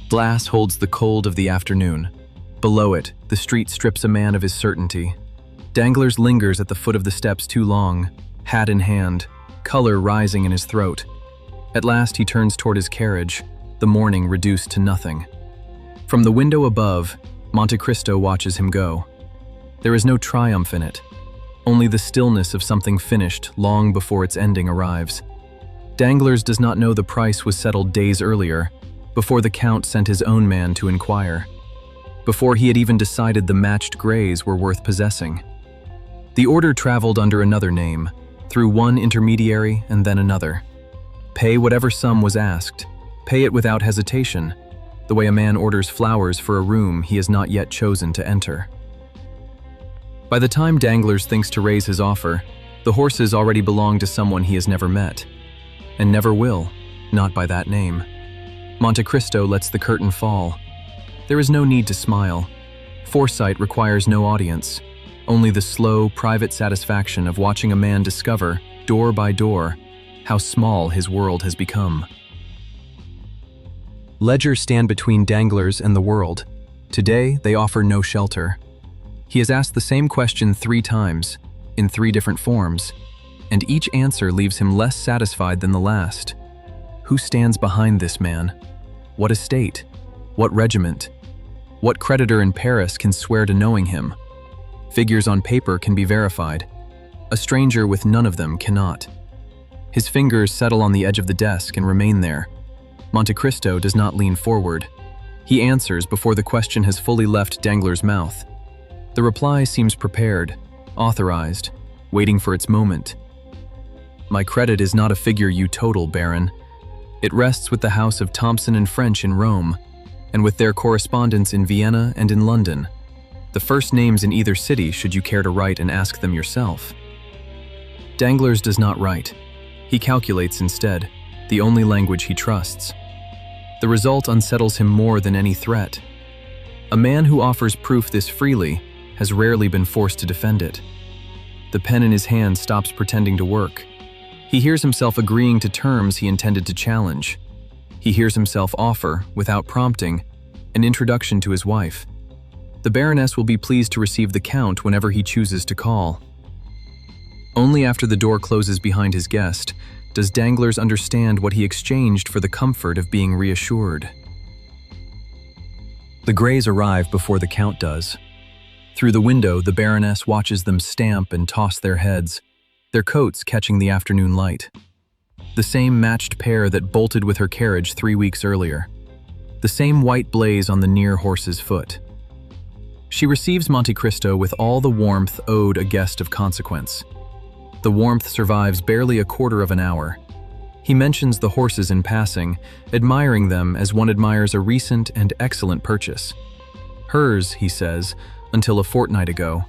Glass holds the cold of the afternoon. Below it, the street strips a man of his certainty. Danglars lingers at the foot of the steps too long, hat in hand, color rising in his throat. At last he turns toward his carriage, the morning reduced to nothing. From the window above, Monte Cristo watches him go. There is no triumph in it, only the stillness of something finished long before its ending arrives. Danglars does not know the price was settled days earlier, before the Count sent his own man to inquire, before he had even decided the matched grays were worth possessing. The order traveled under another name, through one intermediary and then another. Pay whatever sum was asked, pay it without hesitation, the way a man orders flowers for a room he has not yet chosen to enter. By the time Danglars thinks to raise his offer, the horses already belong to someone he has never met, and never will, not by that name. Monte Cristo lets the curtain fall. There is no need to smile. Foresight requires no audience, only the slow, private satisfaction of watching a man discover, door by door, how small his world has become. Ledgers stand between Danglars and the world. Today, they offer no shelter. He has asked the same question 3 times, in 3 different forms, and each answer leaves him less satisfied than the last. Who stands behind this man? What estate? What regiment? What creditor in Paris can swear to knowing him? Figures on paper can be verified. A stranger with none of them cannot. His fingers settle on the edge of the desk and remain there. Monte Cristo does not lean forward. He answers before the question has fully left Danglars' mouth. The reply seems prepared, authorized, waiting for its moment. My credit is not a figure you total, Baron. It rests with the house of Thompson and French in Rome, and with their correspondents in Vienna and in London. The first names in either city should you care to write and ask them yourself. Danglars does not write. He calculates instead, the only language he trusts. The result unsettles him more than any threat. A man who offers proof this freely has rarely been forced to defend it. The pen in his hand stops pretending to work. He hears himself agreeing to terms he intended to challenge. He hears himself offer, without prompting, an introduction to his wife. The Baroness will be pleased to receive the Count whenever he chooses to call. Only after the door closes behind his guest does Danglars understand what he exchanged for the comfort of being reassured. The Greys arrive before the Count does. Through the window, the Baroness watches them stamp and toss their heads, their coats catching the afternoon light. The same matched pair that bolted with her carriage 3 weeks earlier. The same white blaze on the near horse's foot. She receives Monte Cristo with all the warmth owed a guest of consequence. The warmth survives barely a quarter of an hour. He mentions the horses in passing, admiring them as one admires a recent and excellent purchase. Hers, he says, until a fortnight ago.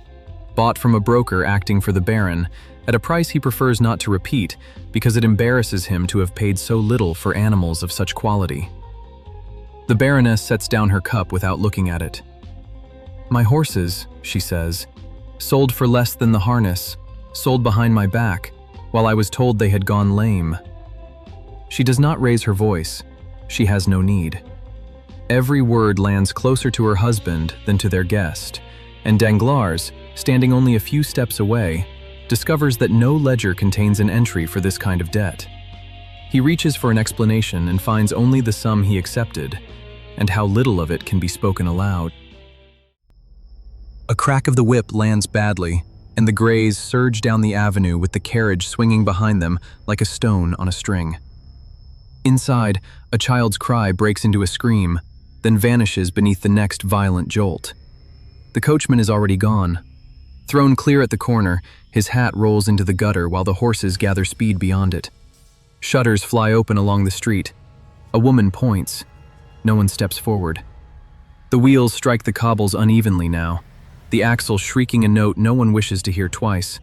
Bought from a broker acting for the Baron, at a price he prefers not to repeat because it embarrasses him to have paid so little for animals of such quality. The Baroness sets down her cup without looking at it. My horses, she says, sold for less than the harness, sold behind my back, while I was told they had gone lame. She does not raise her voice. She has no need. Every word lands closer to her husband than to their guest, and Danglars, standing only a few steps away, discovers that no ledger contains an entry for this kind of debt. He reaches for an explanation and finds only the sum he accepted, and how little of it can be spoken aloud. A crack of the whip lands badly, and the Greys surge down the avenue with the carriage swinging behind them like a stone on a string. Inside, a child's cry breaks into a scream, then vanishes beneath the next violent jolt. The coachman is already gone. Thrown clear at the corner, his hat rolls into the gutter while the horses gather speed beyond it. Shutters fly open along the street. A woman points. No one steps forward. The wheels strike the cobbles unevenly now, the axle shrieking a note no one wishes to hear twice.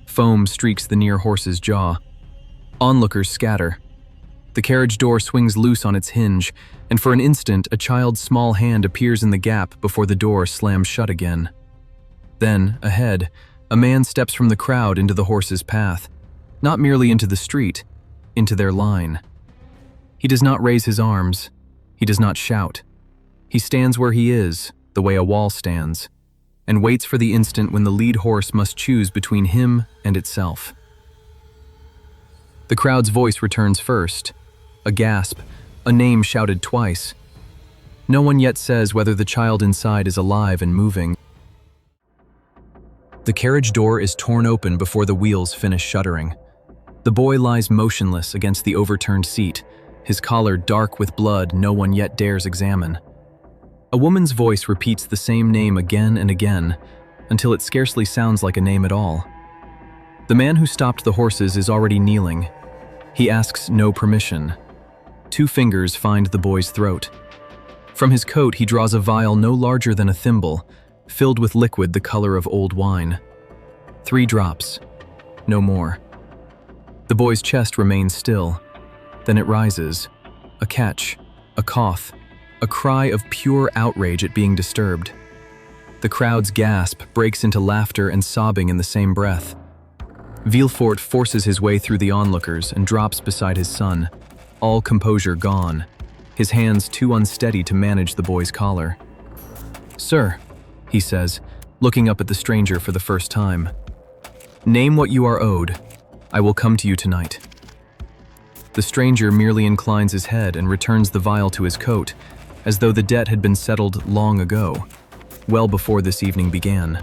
Foam streaks the near horse's jaw. Onlookers scatter. The carriage door swings loose on its hinge, and for an instant a child's small hand appears in the gap before the door slams shut again. Then, ahead, a man steps from the crowd into the horse's path, not merely into the street, into their line. He does not raise his arms. He does not shout. He stands where he is, the way a wall stands, and waits for the instant when the lead horse must choose between him and itself. The crowd's voice returns first, a gasp, a name shouted twice. No one yet says whether the child inside is alive and moving. The carriage door is torn open before the wheels finish shuddering. The boy lies motionless against the overturned seat, his collar dark with blood no one yet dares examine. A woman's voice repeats the same name again and again, until it scarcely sounds like a name at all. The man who stopped the horses is already kneeling. He asks no permission. 2 fingers find the boy's throat. From his coat he draws a vial no larger than a thimble, filled with liquid the color of old wine. 3 drops. No more. The boy's chest remains still. Then it rises. A catch, a cough, a cry of pure outrage at being disturbed. The crowd's gasp breaks into laughter and sobbing in the same breath. Villefort forces his way through the onlookers and drops beside his son, all composure gone, his hands too unsteady to manage the boy's collar. "Sir," he says, looking up at the stranger for the first time, "name what you are owed. I will come to you tonight." The stranger merely inclines his head and returns the vial to his coat, as though the debt had been settled long ago, well before this evening began.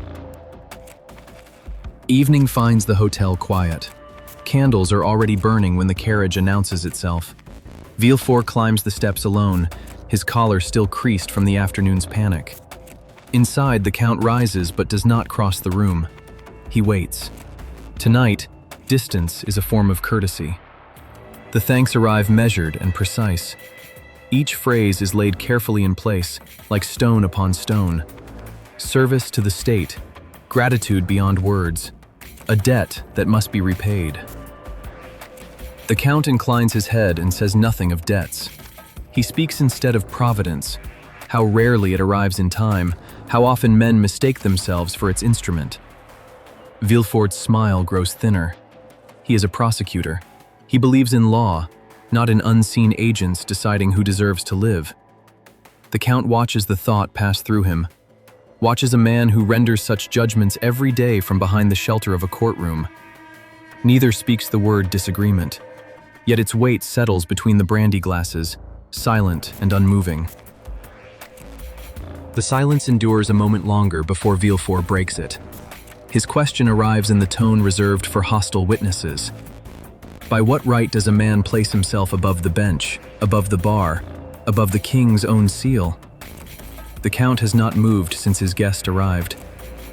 Evening finds the hotel quiet. Candles are already burning when the carriage announces itself. Villefort climbs the steps alone, his collar still creased from the afternoon's panic. Inside, the Count rises but does not cross the room. He waits. Tonight, distance is a form of courtesy. The thanks arrive measured and precise. Each phrase is laid carefully in place, like stone upon stone. Service to the state, gratitude beyond words, a debt that must be repaid. The Count inclines his head and says nothing of debts. He speaks instead of providence, how rarely it arrives in time, how often men mistake themselves for its instrument. Villefort's smile grows thinner. He is a prosecutor. He believes in law, not in unseen agents deciding who deserves to live. The Count watches the thought pass through him, watches a man who renders such judgments every day from behind the shelter of a courtroom. Neither speaks the word disagreement, yet its weight settles between the brandy glasses, silent and unmoving. The silence endures a moment longer before Villefort breaks it. His question arrives in the tone reserved for hostile witnesses. By what right does a man place himself above the bench, above the bar, above the king's own seal? The Count has not moved since his guest arrived.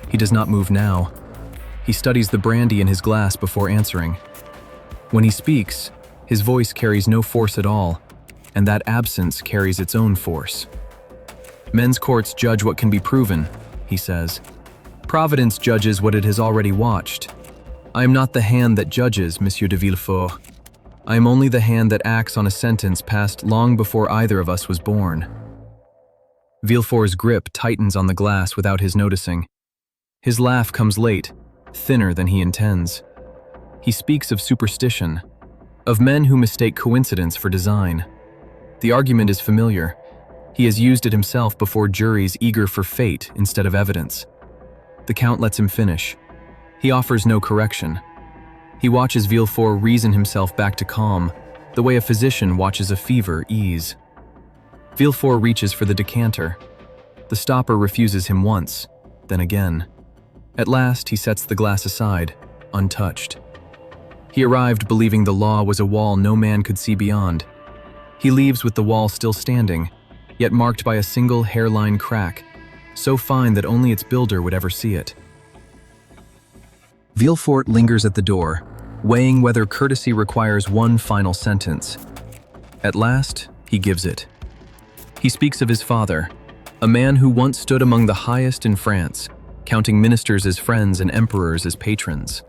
He does not move now. He studies the brandy in his glass before answering. When he speaks, his voice carries no force at all, and that absence carries its own force. Men's courts judge what can be proven, he says. Providence judges what it has already watched. I am not the hand that judges, Monsieur de Villefort. I am only the hand that acts on a sentence passed long before either of us was born. Villefort's grip tightens on the glass without his noticing. His laugh comes late, thinner than he intends. He speaks of superstition, of men who mistake coincidence for design. The argument is familiar. He has used it himself before juries eager for fate instead of evidence. The Count lets him finish. He offers no correction. He watches Villefort reason himself back to calm, the way a physician watches a fever ease. Villefort reaches for the decanter. The stopper refuses him once, then again. At last, he sets the glass aside, untouched. He arrived believing the law was a wall no man could see beyond. He leaves with the wall still standing, yet marked by a single hairline crack, so fine that only its builder would ever see it. Villefort lingers at the door, weighing whether courtesy requires one final sentence. At last, he gives it. He speaks of his father, a man who once stood among the highest in France, counting ministers as friends and emperors as patrons.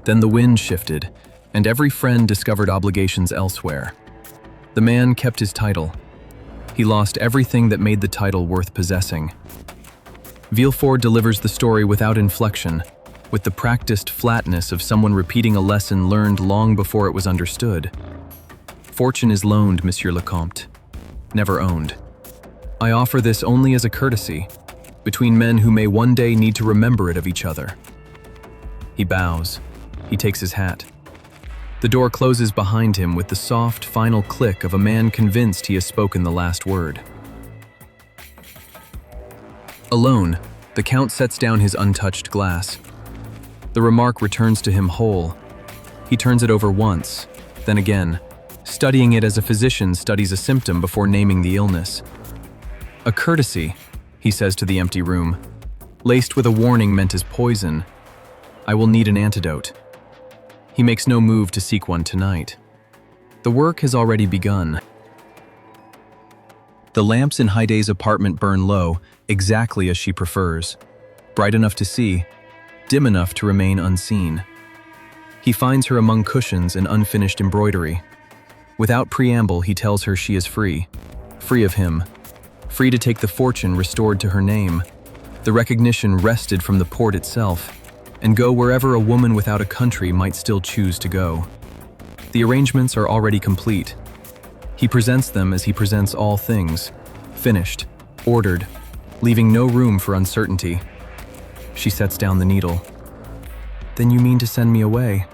Then the wind shifted, and every friend discovered obligations elsewhere. The man kept his title. He lost everything that made the title worth possessing. Villefort delivers the story without inflection, with the practiced flatness of someone repeating a lesson learned long before it was understood. Fortune is loaned, Monsieur le Comte. never owned. I offer this only as a courtesy, between men who may one day need to remember it of each other." He bows. He takes his hat. The door closes behind him with the soft, final click of a man convinced he has spoken the last word. Alone, the Count sets down his untouched glass. The remark returns to him whole. He turns it over once, then again, studying it as a physician studies a symptom before naming the illness. "A courtesy," he says to the empty room, "laced with a warning meant as poison. I will need an antidote." He makes no move to seek one tonight. The work has already begun. The lamps in Haydée's apartment burn low, exactly as she prefers. Bright enough to see, dim enough to remain unseen. He finds her among cushions and unfinished embroidery. Without preamble, he tells her she is free. Free of him. Free to take the fortune restored to her name, the recognition wrested from the port itself, and go wherever a woman without a country might still choose to go. The arrangements are already complete. He presents them as he presents all things, finished, ordered, leaving no room for uncertainty. She sets down the needle. "Then you mean to send me away?"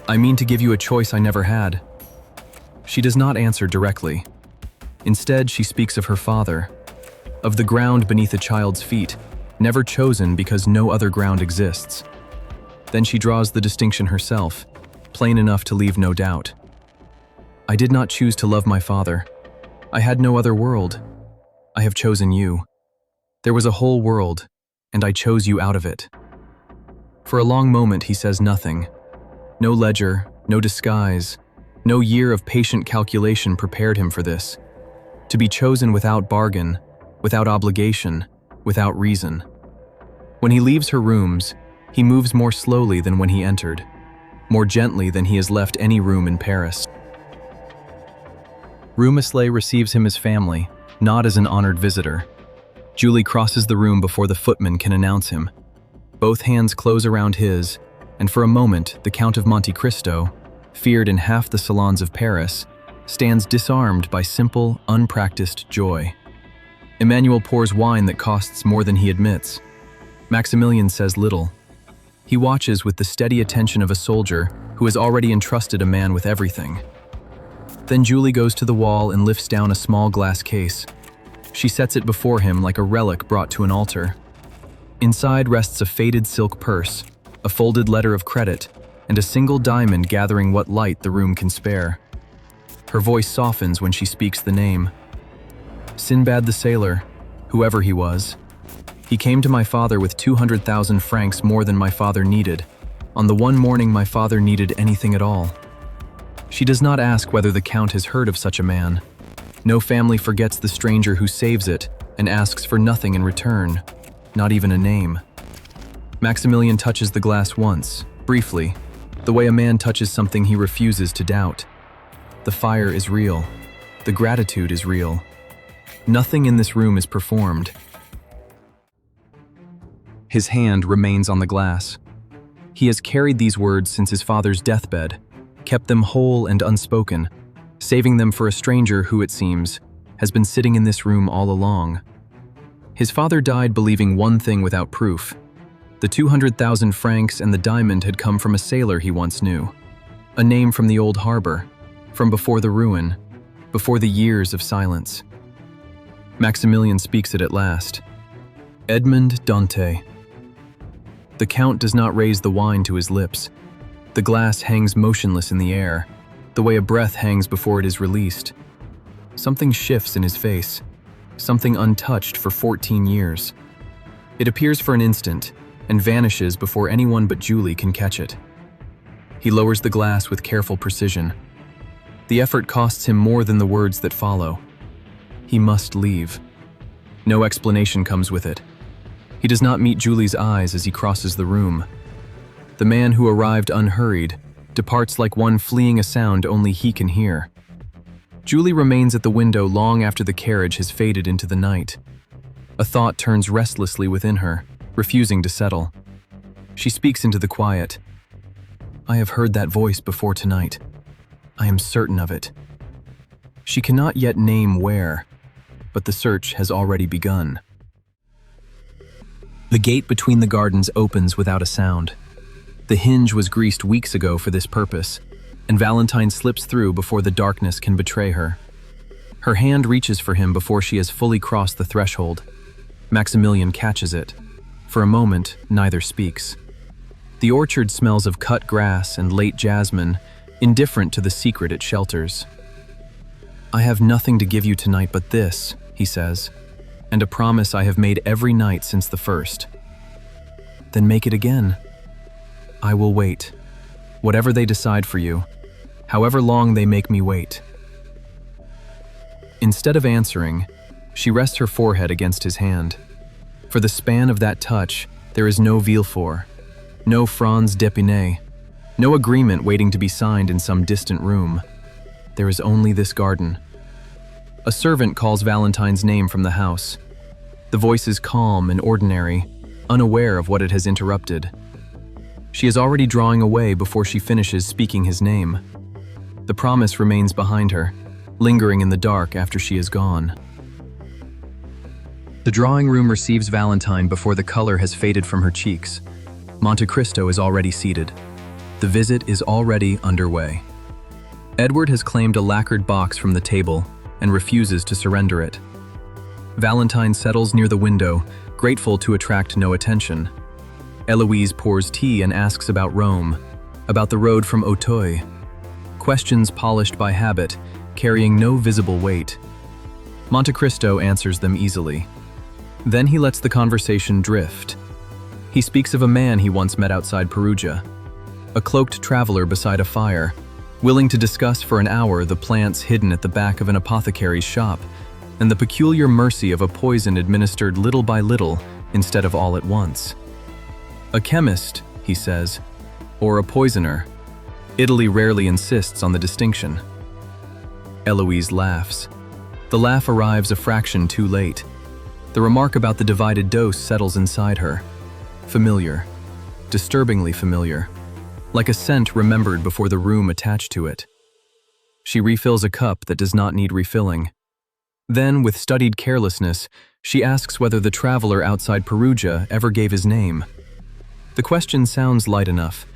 "I mean to give you a choice I never had." She does not answer directly. Instead, she speaks of her father, of the ground beneath a child's feet, never chosen because no other ground exists. Then she draws the distinction herself, plain enough to leave no doubt. "I did not choose to love my father. I had no other world. I have chosen you. There was a whole world, and I chose you out of it." For a long moment he says nothing. No ledger, no disguise, no year of patient calculation prepared him for this. To be chosen without bargain, without obligation, without reason. When he leaves her rooms, he moves more slowly than when he entered, more gently than he has left any room in Paris. Rue Meslay receives him as family, not as an honored visitor. Julie crosses the room before the footman can announce him. Both hands close around his, and for a moment, the Count of Monte Cristo, feared in half the salons of Paris, stands disarmed by simple, unpracticed joy. Emmanuel pours wine that costs more than he admits. Maximilian says little. He watches with the steady attention of a soldier who has already entrusted a man with everything. Then Julie goes to the wall and lifts down a small glass case. She sets it before him like a relic brought to an altar. Inside rests a faded silk purse, a folded letter of credit, and a single diamond gathering what light the room can spare. Her voice softens when she speaks the name. Sinbad the sailor, whoever he was. He came to my father with 200,000 francs more than my father needed, on the one morning my father needed anything at all. She does not ask whether the Count has heard of such a man. No family forgets the stranger who saves it and asks for nothing in return, not even a name. Maximilian touches the glass once, briefly, the way a man touches something he refuses to doubt. The fire is real. The gratitude is real. Nothing in this room is performed. His hand remains on the glass. He has carried these words since his father's deathbed, kept them whole and unspoken, saving them for a stranger who, it seems, has been sitting in this room all along. His father died believing one thing without proof. The 200,000 francs and the diamond had come from a sailor he once knew. A name from the old harbor, from before the ruin, before the years of silence. Maximilian speaks it at last. Edmond Dantès. The Count does not raise the wine to his lips. The glass hangs motionless in the air, the way a breath hangs before it is released. Something shifts in his face, something untouched for 14 years. It appears for an instant and vanishes before anyone but Julie can catch it. He lowers the glass with careful precision. The effort costs him more than the words that follow. He must leave. No explanation comes with it. He does not meet Julie's eyes as he crosses the room. The man who arrived unhurried departs like one fleeing a sound only he can hear. Julie remains at the window long after the carriage has faded into the night. A thought turns restlessly within her, refusing to settle. She speaks into the quiet. I have heard that voice before tonight. I am certain of it. She cannot yet name where, but the search has already begun. The gate between the gardens opens without a sound. The hinge was greased weeks ago for this purpose, and Valentine slips through before the darkness can betray her. Her hand reaches for him before she has fully crossed the threshold. Maximilian catches it. For a moment, neither speaks. The orchard smells of cut grass and late jasmine, indifferent to the secret it shelters. "I have nothing to give you tonight but this," he says, "and a promise I have made every night since the first." "Then make it again." "I will wait. Whatever they decide for you, however long they make me wait." Instead of answering, she rests her forehead against his hand. For the span of that touch, there is no Villefort, no Franz d'Épinay, no agreement waiting to be signed in some distant room. There is only this garden. A servant calls Valentine's name from the house. The voice is calm and ordinary, unaware of what it has interrupted. She is already drawing away before she finishes speaking his name. The promise remains behind her, lingering in the dark after she is gone. The drawing room receives Valentine before the color has faded from her cheeks. Monte Cristo is already seated. The visit is already underway. Edward has claimed a lacquered box from the table and refuses to surrender it. Valentine settles near the window, grateful to attract no attention. Eloise pours tea and asks about Rome, about the road from Auteuil. Questions polished by habit, carrying no visible weight. Monte Cristo answers them easily. Then he lets the conversation drift. He speaks of a man he once met outside Perugia, a cloaked traveler beside a fire, willing to discuss for an hour the plants hidden at the back of an apothecary's shop, and the peculiar mercy of a poison administered little by little instead of all at once. A chemist, he says, or a poisoner. Italy rarely insists on the distinction. Eloise laughs. The laugh arrives a fraction too late. The remark about the divided dose settles inside her. Familiar. Disturbingly familiar. Like a scent remembered before the room attached to it. She refills a cup that does not need refilling. Then, with studied carelessness, she asks whether the traveler outside Perugia ever gave his name. The question sounds light enough.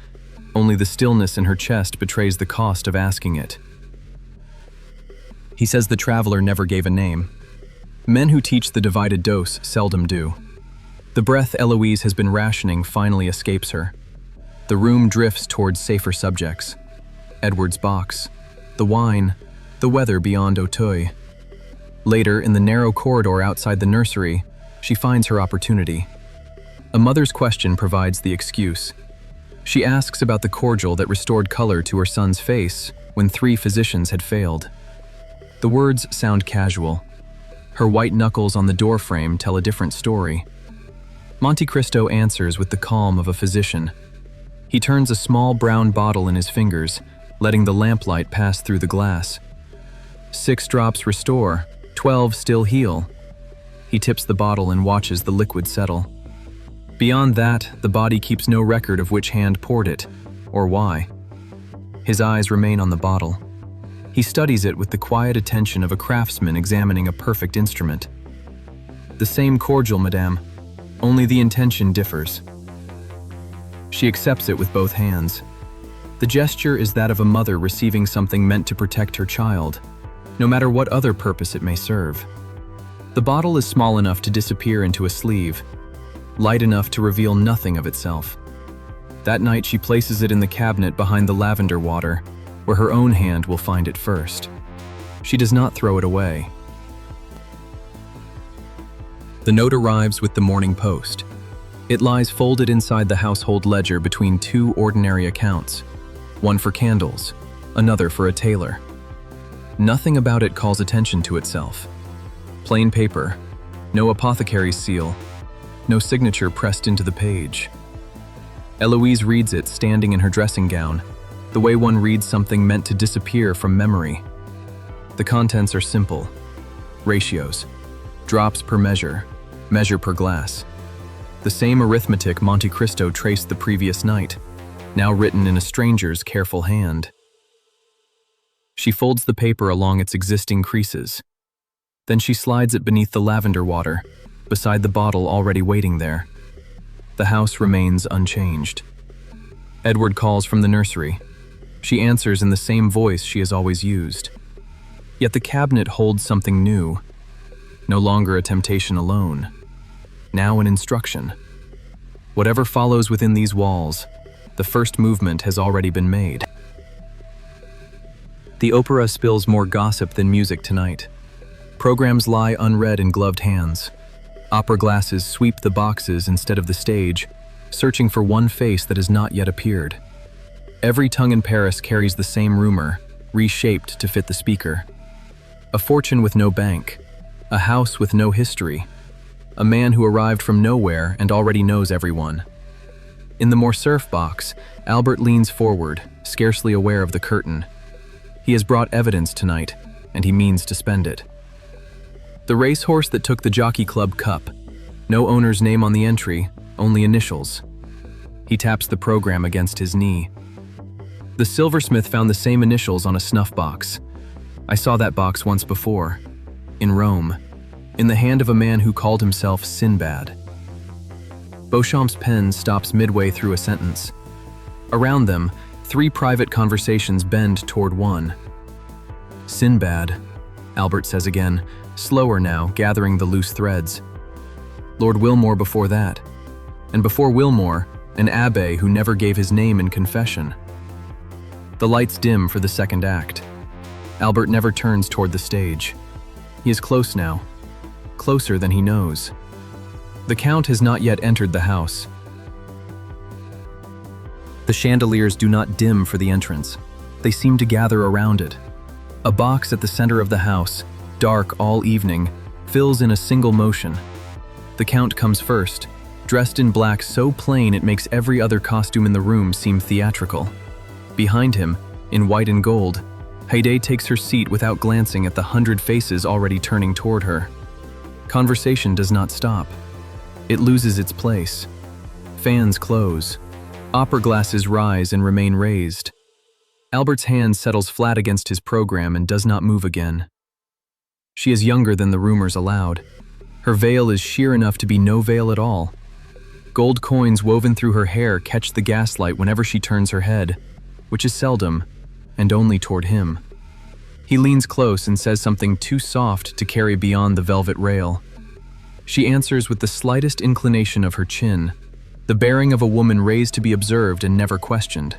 Only the stillness in her chest betrays the cost of asking it. He says the traveler never gave a name. Men who teach the divided dose seldom do. The breath Eloise has been rationing finally escapes her. The room drifts towards safer subjects. Edward's box, the wine, the weather beyond Auteuil. Later, in the narrow corridor outside the nursery, she finds her opportunity. A mother's question provides the excuse. She asks about the cordial that restored color to her son's face when 3 physicians had failed. The words sound casual. Her white knuckles on the doorframe tell a different story. Monte Cristo answers with the calm of a physician. He turns a small brown bottle in his fingers, letting the lamplight pass through the glass. 6 drops restore, 12 still heal. He tips the bottle and watches the liquid settle. Beyond that, the body keeps no record of which hand poured it, or why. His eyes remain on the bottle. He studies it with the quiet attention of a craftsman examining a perfect instrument. "The same cordial, madame, only the intention differs." She accepts it with both hands. The gesture is that of a mother receiving something meant to protect her child, no matter what other purpose it may serve. The bottle is small enough to disappear into a sleeve, light enough to reveal nothing of itself. That night she places it in the cabinet behind the lavender water, where her own hand will find it first. She does not throw it away. The note arrives with the Morning Post. It lies folded inside the household ledger between 2 ordinary accounts, one for candles, another for a tailor. Nothing about it calls attention to itself. Plain paper, no apothecary's seal, no signature pressed into the page. Eloise reads it standing in her dressing gown, the way one reads something meant to disappear from memory. The contents are simple. Ratios. Drops per measure. Measure per glass. The same arithmetic Monte Cristo traced the previous night, now written in a stranger's careful hand. She folds the paper along its existing creases. Then she slides it beneath the lavender water, beside the bottle already waiting there. The house remains unchanged. Edward calls from the nursery. She answers in the same voice she has always used. Yet the cabinet holds something new. No longer a temptation alone. Now an instruction. Whatever follows within these walls, the first movement has already been made. The opera spills more gossip than music tonight. Programs lie unread in gloved hands. Opera glasses sweep the boxes instead of the stage, searching for one face that has not yet appeared. Every tongue in Paris carries the same rumor, reshaped to fit the speaker. A fortune with no bank, a house with no history, a man who arrived from nowhere and already knows everyone. In the Morcerf box, Albert leans forward, scarcely aware of the curtain. He has brought evidence tonight, and he means to spend it. The racehorse that took the Jockey Club Cup. No owner's name on the entry, only initials. He taps the program against his knee. The silversmith found the same initials on a snuff box. I saw that box once before, in Rome, in the hand of a man who called himself Sinbad. Beauchamp's pen stops midway through a sentence. Around them, 3 private conversations bend toward one. Sinbad, Albert says again, slower now, gathering the loose threads. Lord Wilmore before that. And before Wilmore, an abbé who never gave his name in confession. The lights dim for the second act. Albert never turns toward the stage. He is close now, closer than he knows. The Count has not yet entered the house. The chandeliers do not dim for the entrance. They seem to gather around it. A box at the center of the house, dark all evening, fills in a single motion. The Count comes first, dressed in black so plain it makes every other costume in the room seem theatrical. Behind him, in white and gold, Haydée takes her seat without glancing at the 100 faces already turning toward her. Conversation does not stop. It loses its place. Fans close. Opera glasses rise and remain raised. Albert's hand settles flat against his program and does not move again. She is younger than the rumors allowed. Her veil is sheer enough to be no veil at all. Gold coins woven through her hair catch the gaslight whenever she turns her head, which is seldom, and only toward him. He leans close and says something too soft to carry beyond the velvet rail. She answers with the slightest inclination of her chin, the bearing of a woman raised to be observed and never questioned.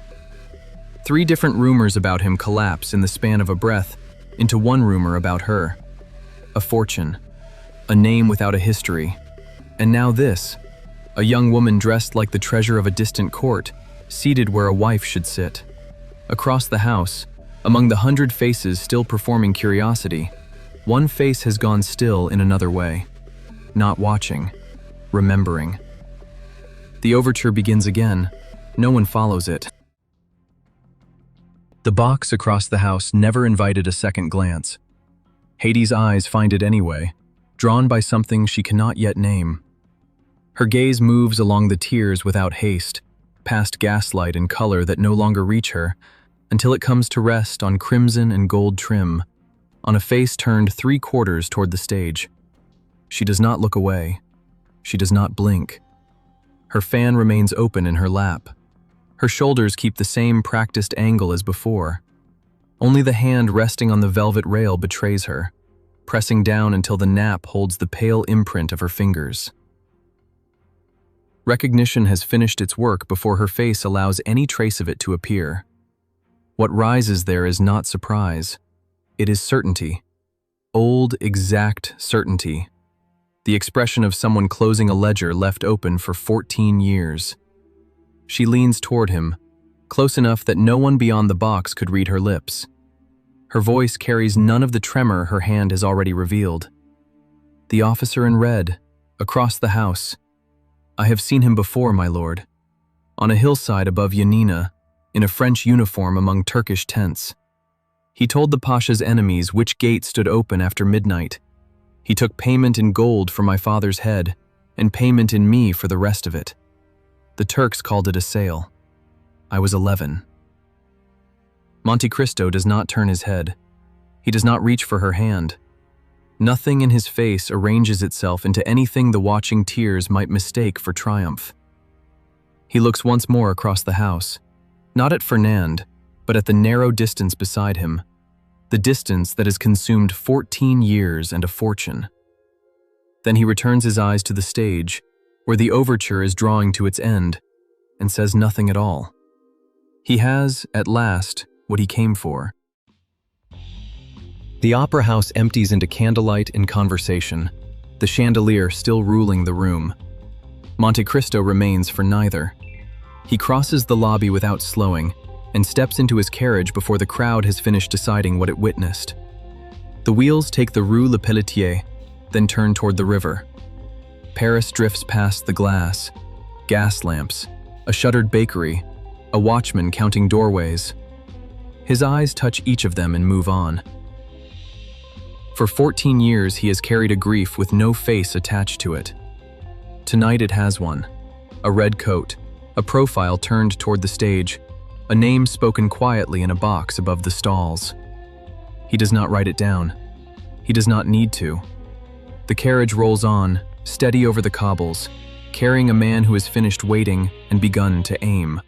3 different rumors about him collapse in the span of a breath into one rumor about her. A fortune, a name without a history, and now this, a young woman dressed like the treasure of a distant court, seated where a wife should sit. Across the house, among the 100 faces still performing curiosity, one face has gone still in another way. Not watching, remembering. The overture begins again. No one follows it. The box across the house never invited a second glance. Haydée's eyes find it anyway, drawn by something she cannot yet name. Her gaze moves along the tiers without haste, past gaslight and color that no longer reach her, until it comes to rest on crimson and gold trim, on a face turned 3/4 toward the stage. She does not look away. She does not blink. Her fan remains open in her lap. Her shoulders keep the same practiced angle as before. Only the hand resting on the velvet rail betrays her, pressing down until the nap holds the pale imprint of her fingers. Recognition has finished its work before her face allows any trace of it to appear. What rises there is not surprise. It is certainty. Old, exact certainty. The expression of someone closing a ledger left open for 14 years. She leans toward him, close enough that no one beyond the box could read her lips. Her voice carries none of the tremor her hand has already revealed. The officer in red, across the house. I have seen him before, my lord. On a hillside above Yanina, in a French uniform among Turkish tents. He told the Pasha's enemies which gate stood open after midnight. He took payment in gold for my father's head, and payment in me for the rest of it. The Turks called it a sale. I was 11. Monte Cristo does not turn his head. He does not reach for her hand. Nothing in his face arranges itself into anything the watching tears might mistake for triumph. He looks once more across the house, not at Fernand, but at the narrow distance beside him, the distance that has consumed 14 years and a fortune. Then he returns his eyes to the stage, where the overture is drawing to its end, and says nothing at all. He has, at last, what he came for. The opera house empties into candlelight and conversation, the chandelier still ruling the room. Monte Cristo remains for neither. He crosses the lobby without slowing and steps into his carriage before the crowd has finished deciding what it witnessed. The wheels take the Rue Le Pelletier, then turn toward the river. Paris drifts past the glass, gas lamps, a shuttered bakery, a watchman counting doorways. His eyes touch each of them and move on. For 14 years he has carried a grief with no face attached to it. Tonight it has one. A red coat, a profile turned toward the stage, a name spoken quietly in a box above the stalls. He does not write it down. He does not need to. The carriage rolls on, steady over the cobbles, carrying a man who has finished waiting and begun to aim.